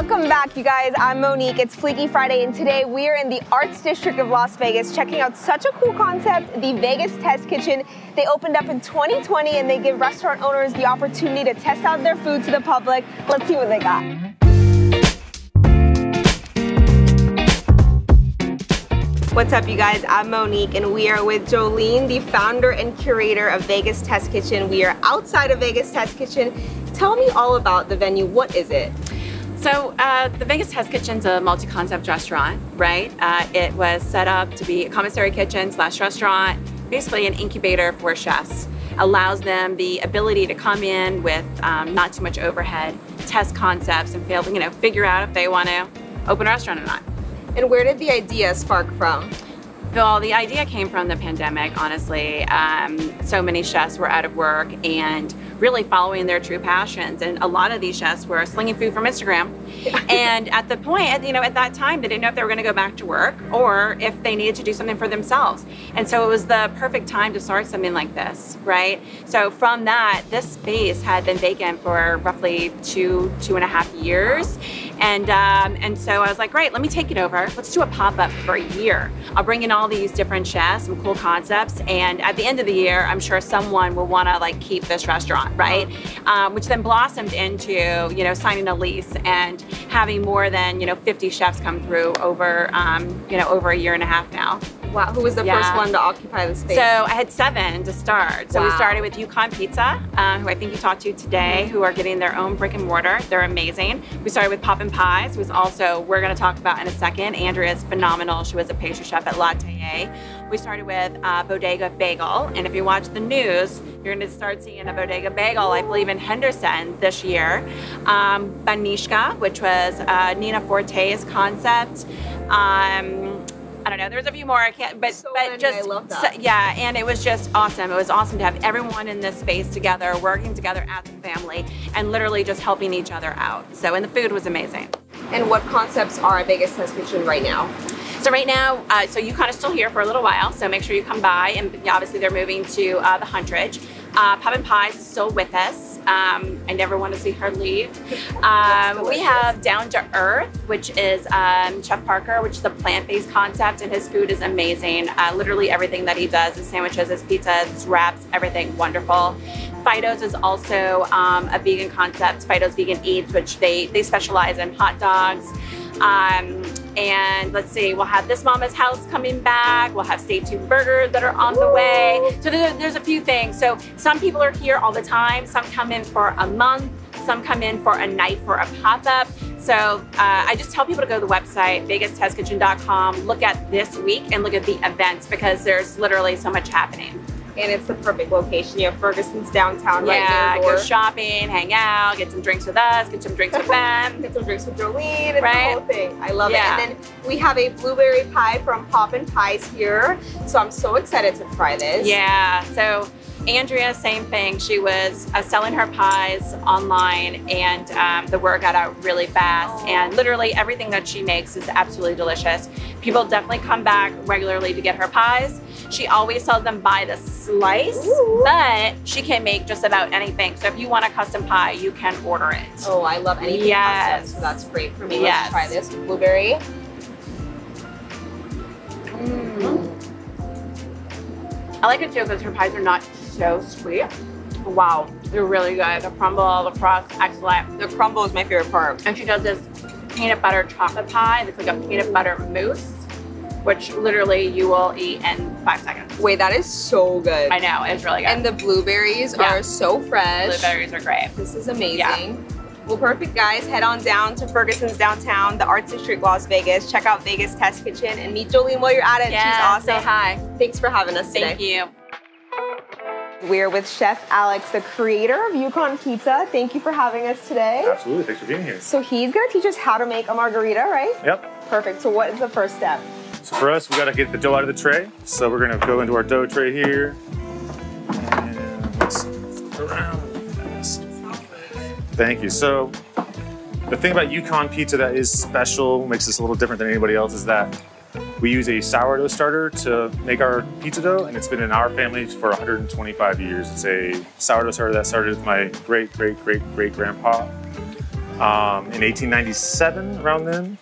Welcome back, you guys. I'm Monique. It's Fleeky Friday, and today we are in the Arts District of Las Vegas checking out such a cool concept, the Vegas Test Kitchen. They opened up in 2020 and they give restaurant owners the opportunity to test out their food to the public. Let's see what they got. What's up, you guys? I'm Monique, and we are with Jolene, the founder and curator of Vegas Test Kitchen. We are outside of Vegas Test Kitchen. Tell me all about the venue. What is it? So the Vegas Test Kitchen's a multi-concept restaurant, right? It was set up to be a commissary kitchen / restaurant, basically an incubator for chefs. Allows them the ability to come in with not too much overhead, test concepts, and figure out if they want to open a restaurant or not. And where did the idea spark from? Well, the idea came from the pandemic, honestly. So many chefs were out of work and really following their true passions. And a lot of these chefs were slinging food from Instagram. And at the point, at that time, they didn't know if they were going to go back to work or if they needed to do something for themselves. And so it was the perfect time to start something like this, right? So from that, this space had been vacant for roughly two and a half years. And so I was like, great, let me take it over. Let's do a pop-up for a year. I'll bring in all these different chefs, some cool concepts, and at the end of the year, I'm sure someone will want to keep this restaurant, right? Which then blossomed into signing a lease and having more than 50 chefs come through over over a year and a half now. Wow, who was the first one to occupy the space? So I had 7 to start. So we started with Yukon Pizza, who I think you talked to today, who are getting their own brick and mortar. They're amazing. We started with Poppin' Pies, who's also, we're gonna talk about in a second. Andrea's phenomenal. She was a pastry chef at Latte. We started with Bodega Bagel, and if you watch the news, you're gonna start seeing a Bodega Bagel, I believe, in Henderson this year. Banishka, which was Nina Forte's concept. I don't know, there's a few more I can't, but just, I love that. Yeah, and it was just awesome. It was awesome to have everyone in this space together, working together as a family, and literally just helping each other out. So, and the food was amazing. And what concepts are at Vegas Test Kitchen right now? So right now, so Yukon is still here for a little while, so make sure you come by, and obviously they're moving to the Huntridge. Poppin' Pies is still with us. I never want to see her leave. We have Down to Earth, which is Chef Parker, which is a plant-based concept, and his food is amazing. Literally everything that he does, his sandwiches, his pizzas, his wraps, everything wonderful. Fido's is also a vegan concept, Fido's Vegan Eats, which they specialize in hot dogs. And let's see, we'll have This Mama's House coming back. We'll have Stay Tuned Burgers that are on the way. So there's a few things. So some people are here all the time. Some come in for a month. Some come in for a night for a pop-up. So I just tell people to go to the website, VegasTestKitchen.com, look at this week and look at the events because there's literally so much happening. And it's the perfect location. You have Ferguson's downtown right near the door. Go shopping, hang out, get some drinks with us, get some drinks with them. Get some drinks with Jolene, it's right? the whole thing. I love it. And then we have a blueberry pie from Poppin' Pies here. So I'm so excited to try this. Yeah, so Andrea, same thing. She was selling her pies online and the word got out really fast. And literally everything that she makes is absolutely delicious. People definitely come back regularly to get her pies. She always sells them by the slice, but she can make just about anything. So if you want a custom pie, you can order it. Oh, I love anything custom, so that's great for me. Let's try this with blueberry. I like it too because her pies are not so sweet. Wow, they're really good. The crumble, the crust, excellent. The crumble is my favorite part. And she does this peanut butter chocolate pie that's like a peanut butter mousse, which literally you will eat in 5 seconds. Wait, that is so good. I know, it's really good. And the blueberries are so fresh. Blueberries are great. This is amazing. Well, perfect, guys. Head on down to Ferguson's downtown, the Arts District, Las Vegas. Check out Vegas Test Kitchen and meet Jolene while you're at it. Yeah, she's awesome. say hi. Thanks for having us today. Thank you. We're with Chef Alex, the creator of Yukon Pizza. Thank you for having us today. Absolutely, thanks for being here. So he's gonna teach us how to make a margarita, right? Yep. Perfect, so what is the first step? So for us, we gotta get the dough out of the tray. So we're gonna go into our dough tray here. And let's flip around fast. Thank you. So the thing about Yukon Pizza that is special, makes us a little different than anybody else, is that we use a sourdough starter to make our pizza dough, and it's been in our family for 125 years. It's a sourdough starter that started with my great-great-great-great-grandpa. in 1897, around then,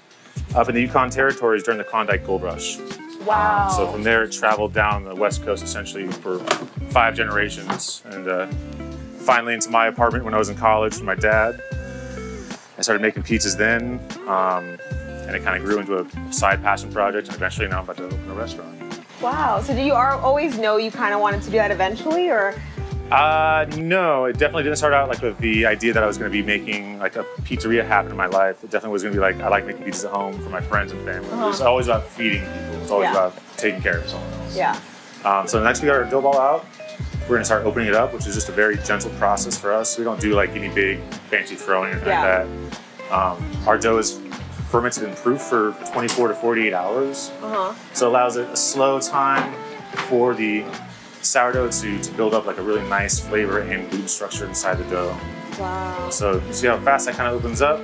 up in the Yukon territories during the Klondike Gold Rush. Wow. So from there, it traveled down the West Coast essentially for 5 generations, and finally into my apartment when I was in college with my dad. I started making pizzas then, and it kind of grew into a side passion project, and eventually now I'm about to open a restaurant. Wow. So did you always know you kind of wanted to do that eventually, or? No, it definitely didn't start out like with the idea that I was going to be making like a pizzeria happen in my life. It definitely was going to be like, I like making pizzas at home for my friends and family. It was always about feeding people. It was always about taking care of someone else. Yeah. So next we got our dough ball out. We're going to start opening it up, which is just a very gentle process for us. We don't do like any big fancy throwing or anything like that. Our dough is fermented and proof for 24 to 48 hours. So it allows it a slow time for the sourdough to build up like a really nice flavor and gluten structure inside the dough. Wow. So you see how fast that kind of opens up?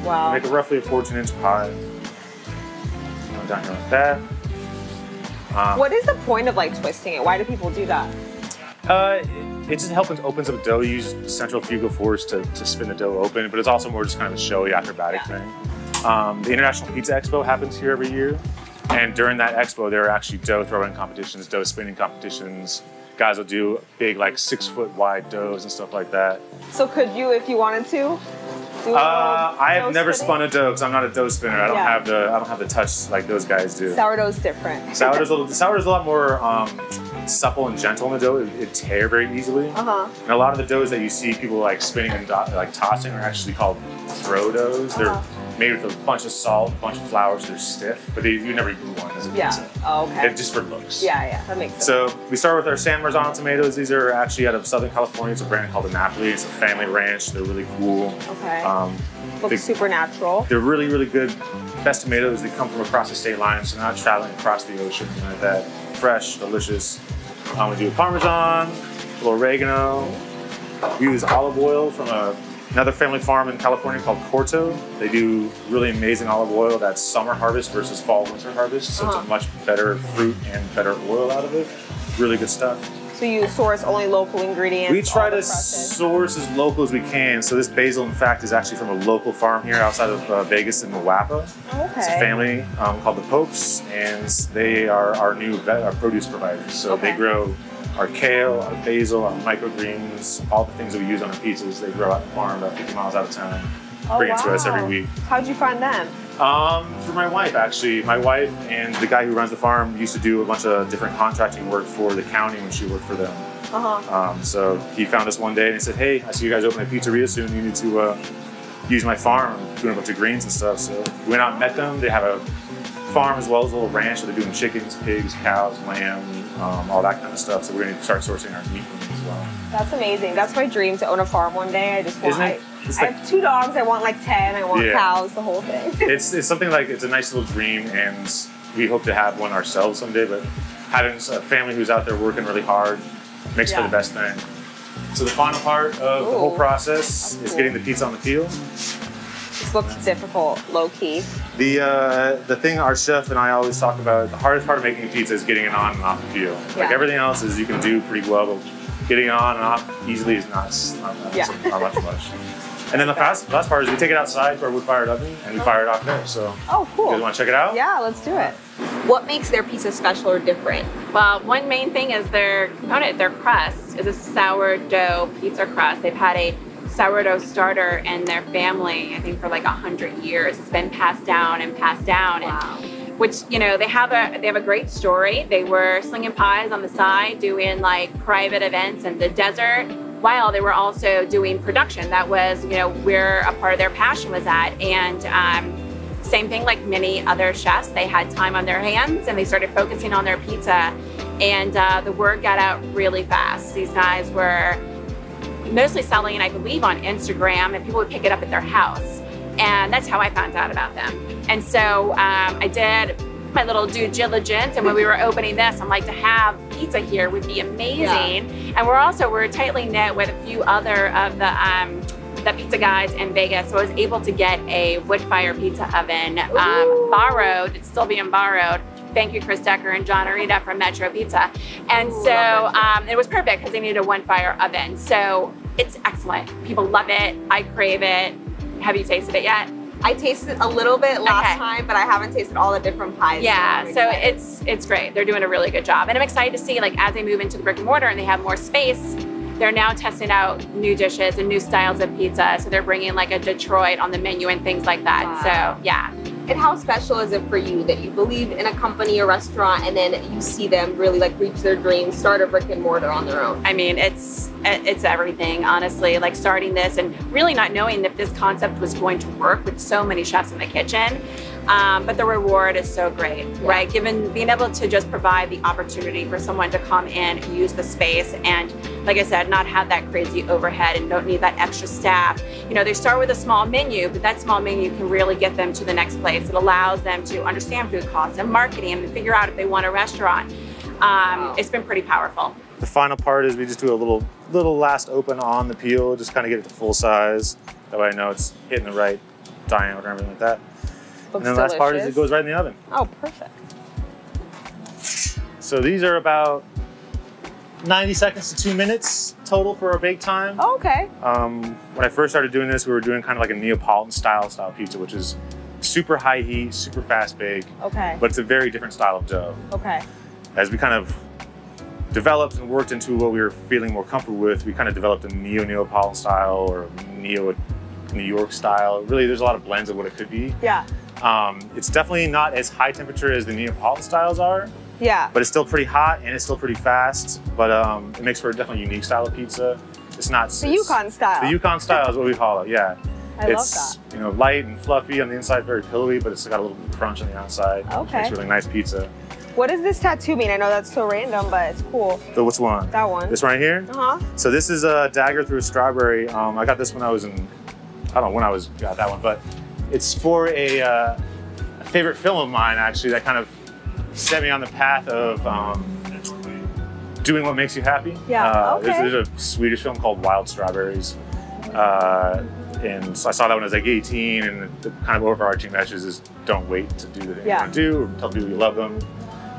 Wow. Make it roughly a 14-inch pie. Down here like that. What is the point of like twisting it? Why do people do that? It just opens up dough. You use centrifugal force to spin the dough open, but it's also more just kind of a showy acrobatic thing. The International Pizza Expo happens here every year. And during that expo, there are actually dough throwing competitions, dough spinning competitions. Guys will do big, like 6-foot wide doughs and stuff like that. So could you, if you wanted to? I have never spun a dough because I'm not a dough spinner. I don't have the touch like those guys do. Sourdough's different. Sourdough's a lot more supple and gentle in the dough. It tear very easily. And a lot of the doughs that you see people like spinning and like tossing are actually called throw doughs. They're made with a bunch of salt, a bunch of flour, so they're stiff, but you never glue one as a pizza. Oh, okay. They're just for looks. Yeah, that makes sense. So we start with our San Marzano tomatoes. These are actually out of Southern California. It's a brand called the Napoli. It's a family ranch. They're really cool. Okay. Looks super natural. They're really, really good. Best tomatoes. They come from across the state line, so they're not traveling across the ocean like that. Fresh, delicious. We do Parmesan, a little oregano. We use olive oil from another family farm in California called Corto. They do really amazing olive oil that's summer harvest versus fall winter harvest. So it's a much better fruit and better oil out of it. Really good stuff. So you source only local ingredients? We try to source as local as we can. So this basil, in fact, is actually from a local farm here outside of Vegas in Moapa. Okay. It's a family called the Popes, and they are our new produce providers. So they grow our kale, our basil, our microgreens, all the things that we use on our pizzas. They grow out the farm about 50 miles out of town. Bring it to us every week. How'd you find them? Through my wife, actually. My wife and the guy who runs the farm used to do a bunch of different contracting work for the county when she worked for them. So he found us one day and he said, hey, I see you guys open a pizzeria soon. You need to use my farm. I'm doing a bunch of greens and stuff. So we went out and met them. They have a farm as well as a little ranch. So they're doing chickens, pigs, cows, lamb, all that kind of stuff. So we're going to start sourcing our meat from them as well. That's amazing. That's my dream, to own a farm one day. I just want, I have 2 dogs. I want like 10. I want cows, the whole thing. It's something like, it's a nice little dream, and we hope to have one ourselves someday, but having a family who's out there working really hard makes for the best thing. So the final part of the whole process is getting the pizza on the peel. This looks difficult, low key. The thing our chef and I always talk about, the hardest part of making a pizza is getting it on and off the peel. Like everything else is you can do pretty well, but getting it on and off easily is not much. And then the last part is we take it outside to our wood-fired oven and we fire it off there. So, cool. You guys want to check it out? Yeah, let's do it. What makes their pizza special or different? Well, one main thing is their component, their crust, is a sourdough pizza crust. They've had a sourdough starter in their family, I think, for like 100 years. It's been passed down and passed down. Wow. And, which, you know, they have a great story. They were slinging pies on the side, doing like private events in the desert, while they were also doing production. That was, you know, where a part of their passion was at. And same thing like many other chefs, they had time on their hands and they started focusing on their pizza. And the word got out really fast. These guys were mostly selling, I believe, on Instagram, and people would pick it up at their house. And that's how I found out about them. And so I did my little due diligence, and when we were opening this, I'm like, to have pizza here would be amazing. And we're tightly knit with a few other of the pizza guys in Vegas, so I was able to get a wood-fire pizza oven borrowed. It's still being borrowed. Thank you, Chris Decker and John Arita from Metro Pizza. And so it was perfect because they needed a one-fire oven. So it's excellent. People love it. I crave it. Have you tasted it yet? I tasted a little bit last time, but I haven't tasted all the different pies. Yeah, so it's great. They're doing a really good job. And I'm excited to see, like, as they move into the brick and mortar and they have more space, they're now testing out new dishes and new styles of pizza. So they're bringing like a Detroit on the menu and things like that. Wow. So yeah. And how special is it for you that you believe in a company or restaurant and then you see them really like reach their dreams, start a brick and mortar on their own? I mean, it's everything, honestly, like starting this and really not knowing if this concept was going to work with so many chefs in the kitchen. But the reward is so great, right? Being able to just provide the opportunity for someone to come in, use the space, and like I said, not have that crazy overhead and don't need that extra staff. You know, they start with a small menu, but that small menu can really get them to the next place. It allows them to understand food costs and marketing and figure out if they want a restaurant. It's been pretty powerful. The final part is we just do a little last open on the peel, just kind of get it to full size. That way I know it's hitting the right diameter and everything like that. Looks and then the last part is it goes right in the oven. Oh, perfect. So these are about 90 seconds to 2 minutes total for our bake time. Oh, okay. When I first started doing this, we were doing kind of like a Neapolitan style pizza, which is super high heat, super fast bake. Okay. But it's a very different style of dough. Okay. As we kind of developed and worked into what we were feeling more comfortable with, we kind of developed a Neapolitan style or New York style. Really, there's a lot of blends of what it could be. Yeah. It's definitely not as high temperature as the Neapolitan styles are. Yeah. But it's still pretty hot and it's still pretty fast. But it makes for a definitely unique style of pizza. It's not the Yukon style. The Yukon style is what we call it. Yeah. I love that. You know, light and fluffy on the inside, very pillowy, but it's got a little bit of crunch on the outside. Okay. Makes really nice pizza. What does this tattoo mean? I know that's so random, but it's cool. So which one? That one. This right here? Uh-huh. So this is a dagger through a strawberry. I got this when I was in, I don't know when I got that one, but it's for a favorite film of mine, actually, that kind of set me on the path of doing what makes you happy. Yeah, okay. There's a Swedish film called Wild Strawberries. And so I saw that when I was like 18, and the kind of overarching message is don't wait to do the thing you want to do, or tell people you love them.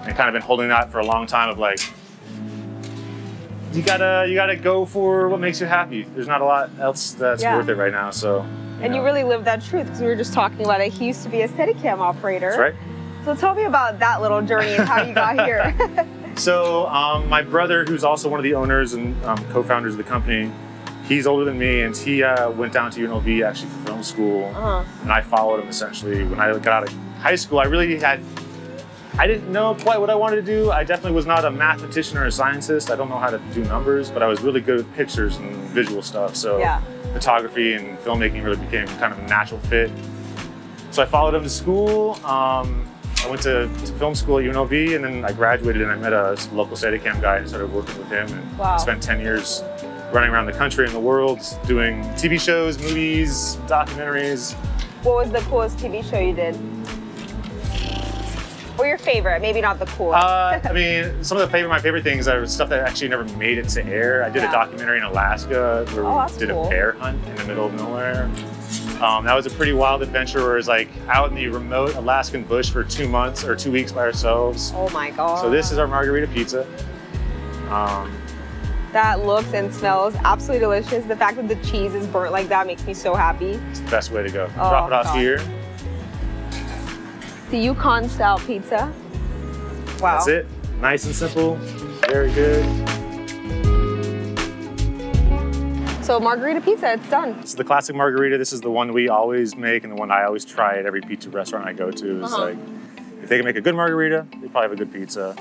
And kind of been holding that for a long time of like, you gotta go for what makes you happy. There's not a lot else that's worth it right now, so. You really live that truth, because we were just talking about it. He used to be a Steadicam operator. That's right. So tell me about that little journey and how you got here. So my brother, who's also one of the owners and co-founders of the company, he's older than me, and he went down to UNLV actually for film school, and I followed him essentially. When I got out of high school, I didn't know quite what I wanted to do. I definitely was not a mathematician or a scientist. I don't know how to do numbers, but I was really good with pictures and visual stuff. So photography and filmmaking really became kind of a natural fit. So I followed him to school. I went to film school at UNLV, and then I graduated and I met a local Steadicam guy and started working with him, and I spent 10 years running around the country and the world doing TV shows, movies, documentaries. What was the coolest TV show you did? Or your favorite, maybe not the coolest. I mean, some of my favorite things are stuff that actually never made it to air. I did a documentary in Alaska where we did a bear hunt in the middle of nowhere. That was a pretty wild adventure where it was like out in the remote Alaskan bush for 2 months or 2 weeks by ourselves. Oh my God. So this is our Margarita Pizza. That looks and smells absolutely delicious. The fact that the cheese is burnt like that makes me so happy. It's the best way to go. Drop it off here. The Yukon style pizza. Wow. That's it. Nice and simple. Very good. So Margarita Pizza, it's done. It's the classic margarita. This is the one we always make and the one I always try at every pizza restaurant I go to. It's like, if they can make a good margarita, they probably have a good pizza.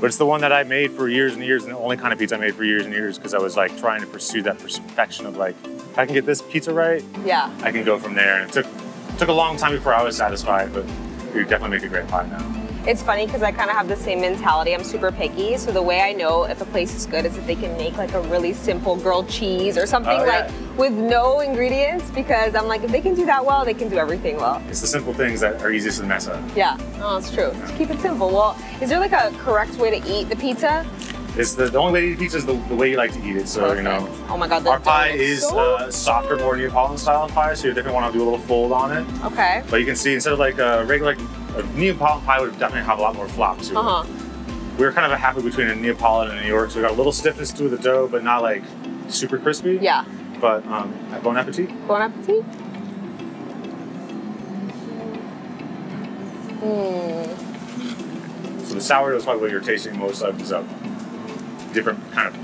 But it's the one that I made for years and years, and the only kind of pizza I made for years and years, because I was like trying to pursue that perfection of like, if I can get this pizza right, I can go from there. And it took a long time before I was satisfied, but you definitely make a great pie now. It's funny because I kind of have the same mentality. I'm super picky, so the way I know if a place is good is if they can make like a really simple grilled cheese or something like with no ingredients, because I'm like, if they can do that well, they can do everything well. It's the simple things that are easiest to mess up. Yeah, no, it's true. Just keep it simple. Well, is there like a correct way to eat the pizza? It's the only way to eat pizza is the way you like to eat it. So, you know, oh my God, our pie is softer, more Neapolitan style pie, so you definitely want to do a little fold on it. Okay. But you can see, instead of like a regular, a Neapolitan pie would definitely have a lot more flop to it. We were kind of halfway between a Neapolitan and a New York, so we got a little stiffness to the dough, but not like super crispy. Yeah. But bon appetit. Bon appetit. So the sourdough is probably what you're tasting most of. Is a different kind of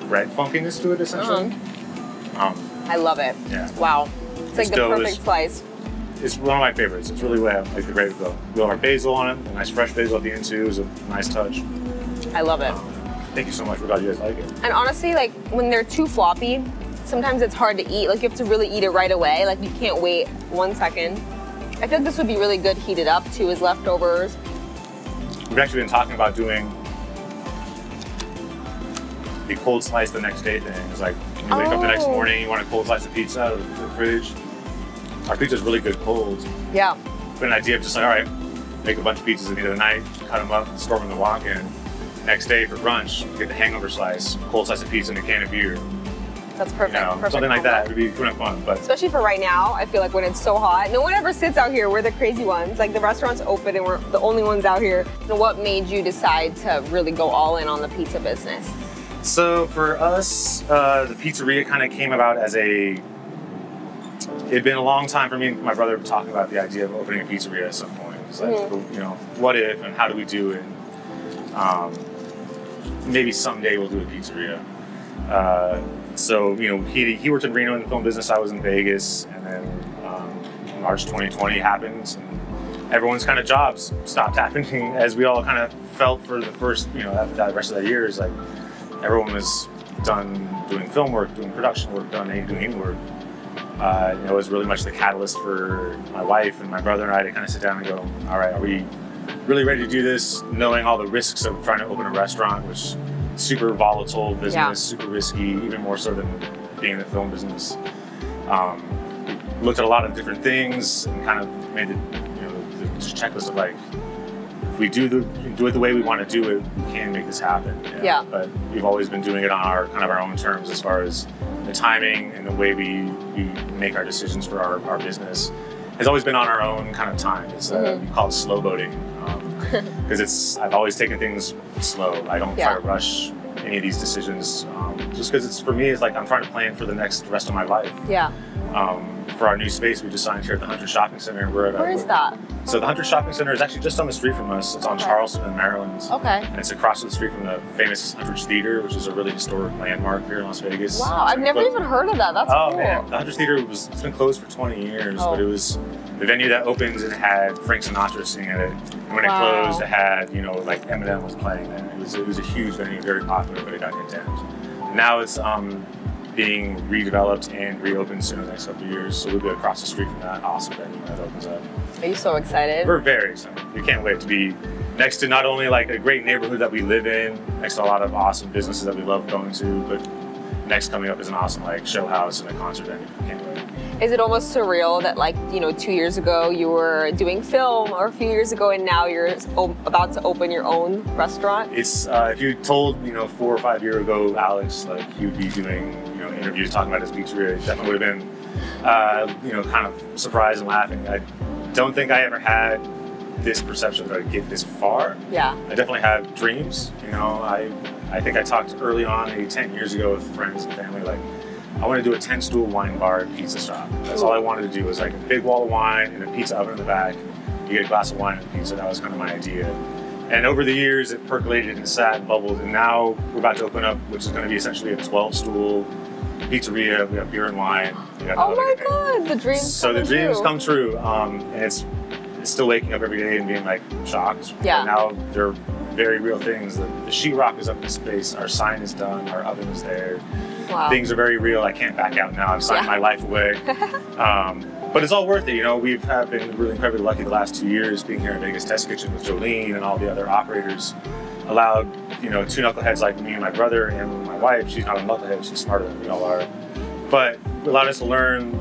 bread funkiness to it, essentially. I love it. Yeah. Wow. It's like the perfect slice. It's one of my favorites. It's really the way I like the gravy though. We have our basil on it, a nice fresh basil at the end too. Is a nice touch. I love it. Thank you so much. We're glad you guys like it. And honestly, like when they're too floppy, sometimes it's hard to eat. Like you have to really eat it right away. Like you can't wait 1 second. I feel like this would be really good heated up too as leftovers. We've actually been talking about doing the cold slice the next day thing. It's like when you wake up the next morning, you want a cold slice of pizza out of the fridge. Our pizza's really good cold. Yeah. But an idea of just like, all right, make a bunch of pizzas at the end of the night, cut them up, store them in the walk-in. Next day for brunch, get the hangover slice, cold slice of pizza and a can of beer. That's perfect. You know, perfect something like combo. that would be kind of fun. But especially for right now, I feel like when it's so hot, no one ever sits out here. We're the crazy ones. Like the restaurant's open and we're the only ones out here. So what made you decide to really go all in on the pizza business? So for us, the pizzeria kind of came about as a, it'd been a long time for me and my brother talking about the idea of opening a pizzeria at some point. It's like, you know, what if and how do we do it? Maybe someday we'll do a pizzeria. So, you know, he worked in Reno in the film business, I was in Vegas, and then March 2020 happens, and everyone's kind of jobs stopped happening as we all kind of felt for the first, you know, after that rest of that year. Is like everyone was done doing film work, doing production work, doing any work. It was really much the catalyst for my wife and my brother and I to kind of sit down and go, all right, are we really ready to do this, knowing all the risks of trying to open a restaurant, which super volatile business, super risky, even more so than being in the film business. Looked at a lot of different things and kind of made the checklist of like, if we do it the way we want to do it, we can make this happen. Yeah. But we've always been doing it on our own terms as far as the timing and the way we make our decisions for our business has always been on our own kind of time. It's we call it slow boating. Because I've always taken things slow. I don't try to rush any of these decisions. Just because for me, it's like I'm trying to plan for the rest of my life. Yeah. For our new space, we just signed here at the Huntridge Shopping Center. Where is that? So the Huntridge Shopping Center is actually just on the street from us. It's on Charleston in Maryland. Okay. And it's across the street from the famous Huntridge Theater, which is a really historic landmark here in Las Vegas. Wow, I've never even heard of that. That's cool. Oh man, the Huntridge Theater it's been closed for 20 years, but it was the venue that opened and had Frank Sinatra singing at it. And when it closed, it had, you know, like Eminem was playing there. It was a huge venue, very popular, but it got condemned. Now it's being redeveloped and reopened soon in the next couple of years. So we'll be across the street from that awesome venue that opens up. Are you so excited? We're very excited. We can't wait to be next to not only like a great neighborhood that we live in, next to a lot of awesome businesses that we love going to, but next coming up is an awesome like show house and a concert venue. Can't wait. Is it almost surreal that like, you know, 2 years ago you were doing film, or a few years ago, and now you're about to open your own restaurant? It's, if you told, you know, 4 or 5 years ago, Alex, like he would be doing, you know, interviews talking about his pizzeria, it definitely would have been, you know, kind of surprised and laughing. I don't think I ever had this perception that I'd get this far. Yeah. I definitely have dreams, you know. I think I talked early on, maybe 10 years ago with friends and family, like, I want to do a 10-stool wine bar and pizza shop. That's all I wanted to do, was like a big wall of wine and a pizza oven in the back. You get a glass of wine and pizza. That was kind of my idea. And over the years, it percolated and sat and bubbled. And now we're about to open up, which is going to be essentially a 12-stool pizzeria. We have beer and wine. Oh my God, the dreams So the dreams come true. And it's still waking up every day and being like shocked. Yeah. But now they're very real things. The sheetrock is up in space. Our sign is done. Our oven is there. Wow. Things are very real. I can't back out now. I've signed my life away. But it's all worth it. You know, we've been really incredibly lucky the last 2 years being here in Vegas Test Kitchen with Jolene and all the other operators. Allowed, you know, two knuckleheads like me and my brother and my wife. She's not a knucklehead. She's smarter than we all are. But it allowed us to learn,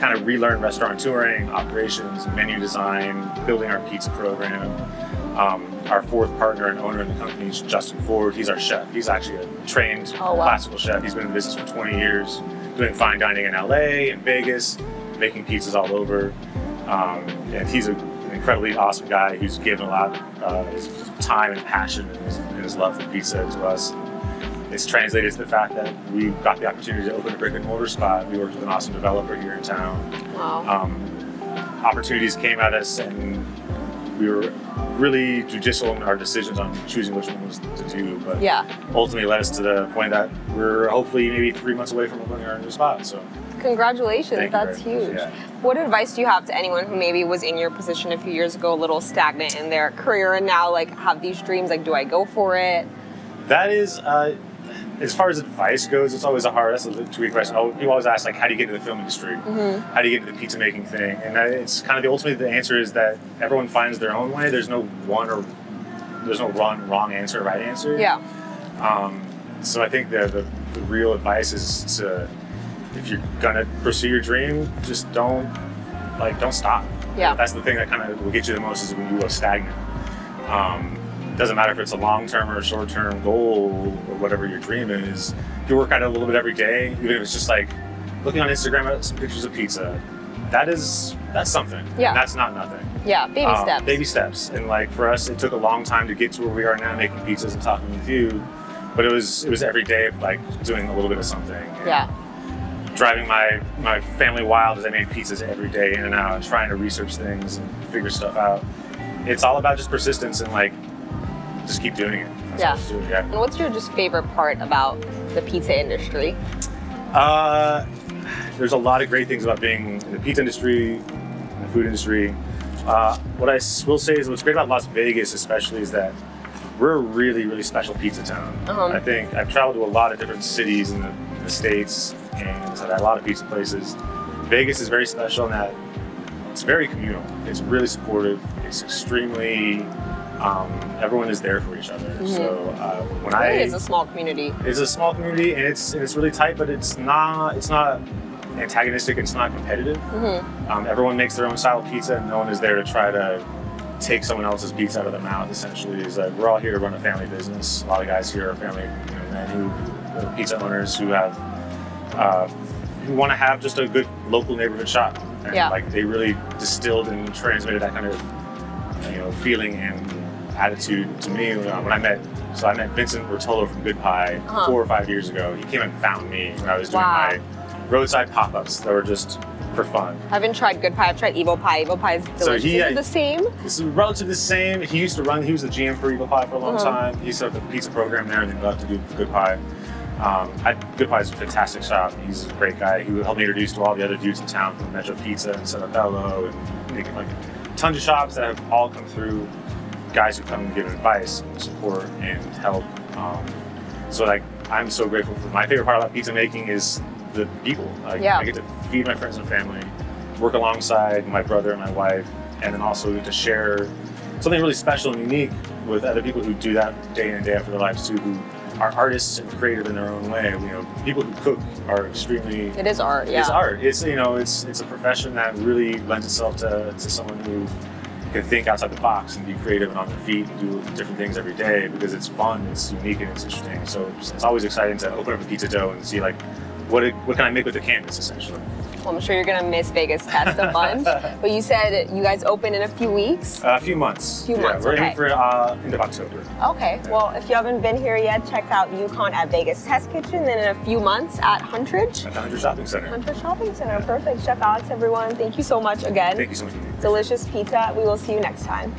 kind of relearn restaurateuring, operations, menu design, building our pizza program. Our fourth partner and owner in the company is Justin Ford. He's our chef. He's actually a trained classical chef. He's been in business for 20 years, doing fine dining in LA and Vegas, making pizzas all over. And he's an incredibly awesome guy who's given a lot of his time and passion and his love for pizza to us. It's translated to the fact that we've got the opportunity to open a brick and mortar spot. We worked with an awesome developer here in town. Wow. Opportunities came at us, and we were really judicial in our decisions on choosing which ones to do, but ultimately led us to the point that we're hopefully maybe 3 months away from opening our new spot. So congratulations, that's huge. Yeah. What advice do you have to anyone who maybe was in your position a few years ago, a little stagnant in their career, and now like have these dreams? Like, do I go for it? That is, as far as advice goes, it's always that's a tricky question. People always ask, like, how do you get into the film industry? How do you get into the pizza making thing? And it's kind of the answer is that everyone finds their own way. There's no wrong answer or right answer. Yeah. So I think the real advice is to, if you're gonna pursue your dream, just don't stop. Yeah. That's the thing that kind of will get you the most, is when you go stagnant. Doesn't matter if it's a long-term or a short-term goal or whatever your dream is. If you work at it a little bit every day, even if it's just like looking on Instagram at some pictures of pizza, that's something. Yeah. And that's not nothing. Yeah, baby steps. Baby steps. And like for us, it took a long time to get to where we are now, making pizzas and talking with you. But it was every day, like doing a little bit of something. Yeah. Driving my family wild as I made pizzas every day, in and out, and trying to research things and figure stuff out. It's all about just persistence and like, just keep doing it. That's And what's your just favorite part about the pizza industry? There's a lot of great things about being in the pizza industry, in the food industry. What I will say is what's great about Las Vegas especially is that we're a really, really special pizza town. I think I've traveled to a lot of different cities in the States and so a lot of pizza places. Vegas is very special in that it's very communal. It's really supportive. It's extremely everyone is there for each other. So when it's a small community. It's a small community, and it's really tight, but it's not antagonistic. It's not competitive. Everyone makes their own style of pizza, and no one is there to try to take someone else's pizza out of their mouth. Essentially, is like we're all here to run a family business. A lot of guys here are family men who are pizza owners who have who want to have just a good local neighborhood shop. And like they really distilled and transmitted that kind of feeling and attitude to me when I met Vincent Bertolo from Good Pie 4 or 5 years ago. He came and found me when I was doing my roadside pop-ups that were just for fun. I haven't tried Good Pie. I've tried Evil Pie. Evil Pie is delicious. So is it the same? It's relatively the same. He was the GM for Evil Pie for a long time. He set up the pizza program there and then left to do Good Pie. Good Pie is a fantastic shop. He's a great guy. He helped me introduce to all the other dudes in town from Metro Pizza and Sourdough and like tons of shops that have all come through. Guys who come and give advice and support and help. So like I'm so grateful for my favorite part about pizza making is the people. I get to feed my friends and family, work alongside my brother and my wife, and then also to share something really special and unique with other people who do that day in and day out for their lives too, who are artists and creative in their own way. People who cook are extremely. It is art. It's art. It's it's a profession that really lends itself to someone who can think outside the box and be creative and on their feet and do different things every day because it's fun, it's unique, and it's interesting. So it's always exciting to open up a pizza dough and see like what can I make with the canvas essentially. Well, I'm sure you're gonna miss Vegas Test a bunch. But you said you guys open in a few weeks? A few months. We're aiming for end of October. Okay, well, if you haven't been here yet, check out Yukon at Vegas Test Kitchen, then in a few months at Huntridge. At the Huntridge Shopping Center. Huntridge Shopping Center, perfect. Chef Alex, everyone, thank you so much again. Thank you so much. Delicious pizza. We will see you next time.